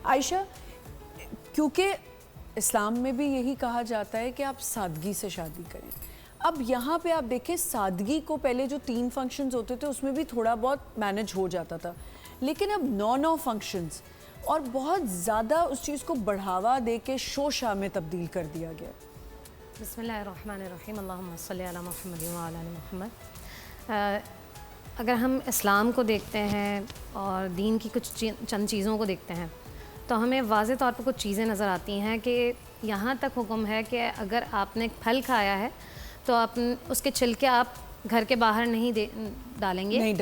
عائشہ کیونکہ اسلام میں بھی یہی کہا جاتا ہے کہ آپ سادگی سے شادی کریں. اب یہاں پہ آپ دیکھیں سادگی کو پہلے جو 3 فنکشنز ہوتے تھے اس میں بھی تھوڑا بہت مینج ہو جاتا تھا, لیکن اب 9 فنکشنز اور بہت زیادہ اس چیز کو بڑھاوا دے کے شو شاہ میں تبدیل کر دیا گیا. بسم اللہ الرحمن الرحیم. اللہم صلی علی محمد وعلی آل محمد. اگر ہم اسلام کو دیکھتے ہیں اور دین کی کچھ چند چیزوں کو دیکھتے ہیں تو ہمیں واضح طور پر کچھ چیزیں نظر آتی ہیں کہ یہاں تک حکم ہے کہ اگر آپ نے پھل کھایا ہے تو اس کے چھلکے آپ گھر کے باہر نہیں ڈالیں گے,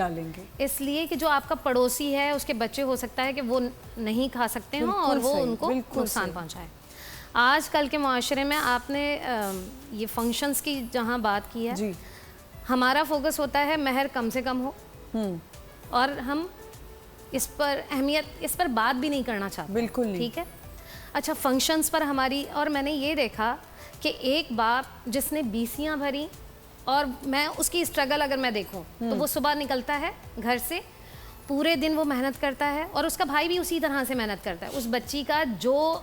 اس لیے کہ جو آپ کا پڑوسی ہے اس کے بچے ہو سکتا ہے کہ وہ نہیں کھا سکتے ہوں اور وہ ان کو نقصان پہنچائے. آج کل کے معاشرے میں آپ نے یہ فنکشنز کی جہاں بات کی ہے, ہمارا فوکس ہوتا ہے مہر کم سے کم ہو اور ہم اس پر بات بھی نہیں کرنا چاہتے. بالکل ٹھیک ہے. اچھا, فنکشنز پر ہماری, اور میں نے یہ دیکھا کہ ایک باپ جس نے بیسیاں بھری, اور میں اس کی اسٹرگل اگر میں دیکھوں تو وہ صبح نکلتا ہے گھر سے, پورے دن وہ محنت کرتا ہے, اور اس کا بھائی بھی اسی طرح سے محنت کرتا ہے اس بچی کا جو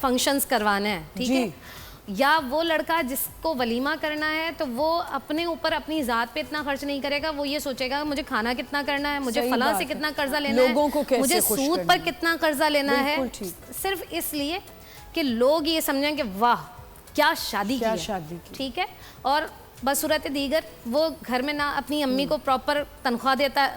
فنکشنز کروانا ہے. ٹھیک ہے. یا وہ لڑکا جس کو ولیمہ کرنا ہے تو وہ اپنے اوپر اپنی ذات پہ اتنا خرچ نہیں کرے گا, وہ یہ سوچے گا مجھے کھانا کتنا کرنا ہے, مجھے فلاں سے کتنا قرضہ لینا ہے, مجھے سود پر کتنا قرضہ لینا ہے, صرف اس لیے کہ لوگ یہ سمجھیں کہ واہ کیا شادی کی. ٹھیک ہے. اور بصورت دیگر وہ گھر میں نہ اپنی امی کو پراپر تنخواہ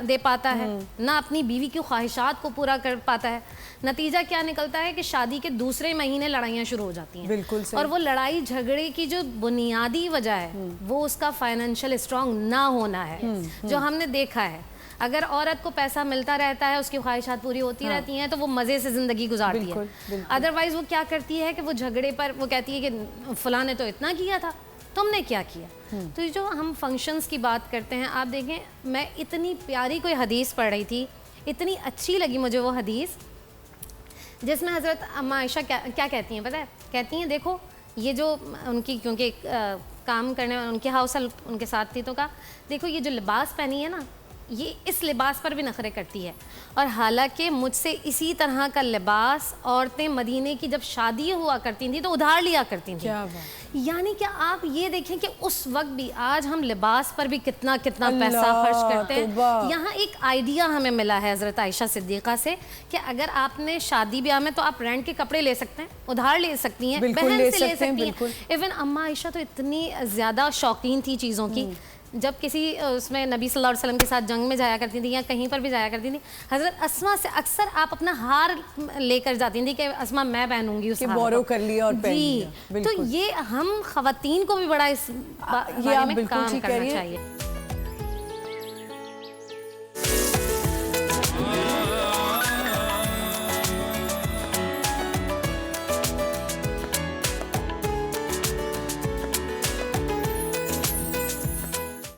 دے پاتا ہے, نہ اپنی بیوی کی خواہشات کو پورا کر پاتا ہے. نتیجہ کیا نکلتا ہے کہ شادی کے دوسرے مہینے لڑائیاں شروع ہو جاتی ہیں. اور وہ لڑائی جھگڑے کی جو بنیادی وجہ ہے وہ اس کا فائنینشیل اسٹرانگ نہ ہونا ہے, جو ہم نے دیکھا ہے. اگر عورت کو پیسہ ملتا رہتا ہے, اس کی خواہشات پوری ہوتی رہتی ہیں, تو وہ مزے سے زندگی گزارتی ہے. ادروائز وہ کیا کرتی ہے کہ وہ جھگڑے پر وہ کہتی ہے کہ فلاں نے تو اتنا کیا تھا, تم نے کیا کیا. تو جو ہم فنکشنز کی بات کرتے ہیں, آپ دیکھیں میں اتنی پیاری کوئی حدیث پڑھ رہی تھی, اتنی اچھی لگی مجھے وہ حدیث, جس میں حضرت اماں عائشہ کیا کہتی ہیں پتہ ہے, کہتی ہیں دیکھو یہ جو ان کی, کیونکہ کام کرنے ان کی ہاؤس ہیلپ ان کے ساتھ تھی, تو کہا دیکھو یہ جو لباس پہنی ہے نا, یہ اس لباس پر بھی نخرے کرتی ہے, اور حالانکہ مجھ سے اسی طرح کا لباس عورتیں مدینے کی جب شادی ہوا کرتی تھیں تو ادھار لیا کرتی تھیں. یعنی کہ آپ یہ دیکھیں کہ اس وقت بھی, آج ہم لباس پر بھی کتنا پیسہ خرچ کرتے ہیں. یہاں ایک آئیڈیا ہمیں ملا ہے حضرت عائشہ صدیقہ سے کہ اگر آپ نے شادی بیاہ میں, تو آپ رینٹ کے کپڑے لے سکتے ہیں, ادھار لے سکتی ہیں, بہن سے لے سکتی ہیں. ایون اماں عائشہ تو اتنی زیادہ شوقین تھی چیزوں کی, جب کسی اس میں نبی صلی اللہ علیہ وسلم کے ساتھ جنگ میں جایا کرتی تھی یا کہیں پر بھی جایا کرتی تھی, حضرت اسماء سے اکثر آپ اپنا ہار لے کر جاتی تھی کہ اسماء میں پہنوں گی اس ہار کو, بورو کر لیا اور پہن لیا. تو یہ ہم خواتین کو بھی بڑا اس بارے میں کام کرنا چاہیے.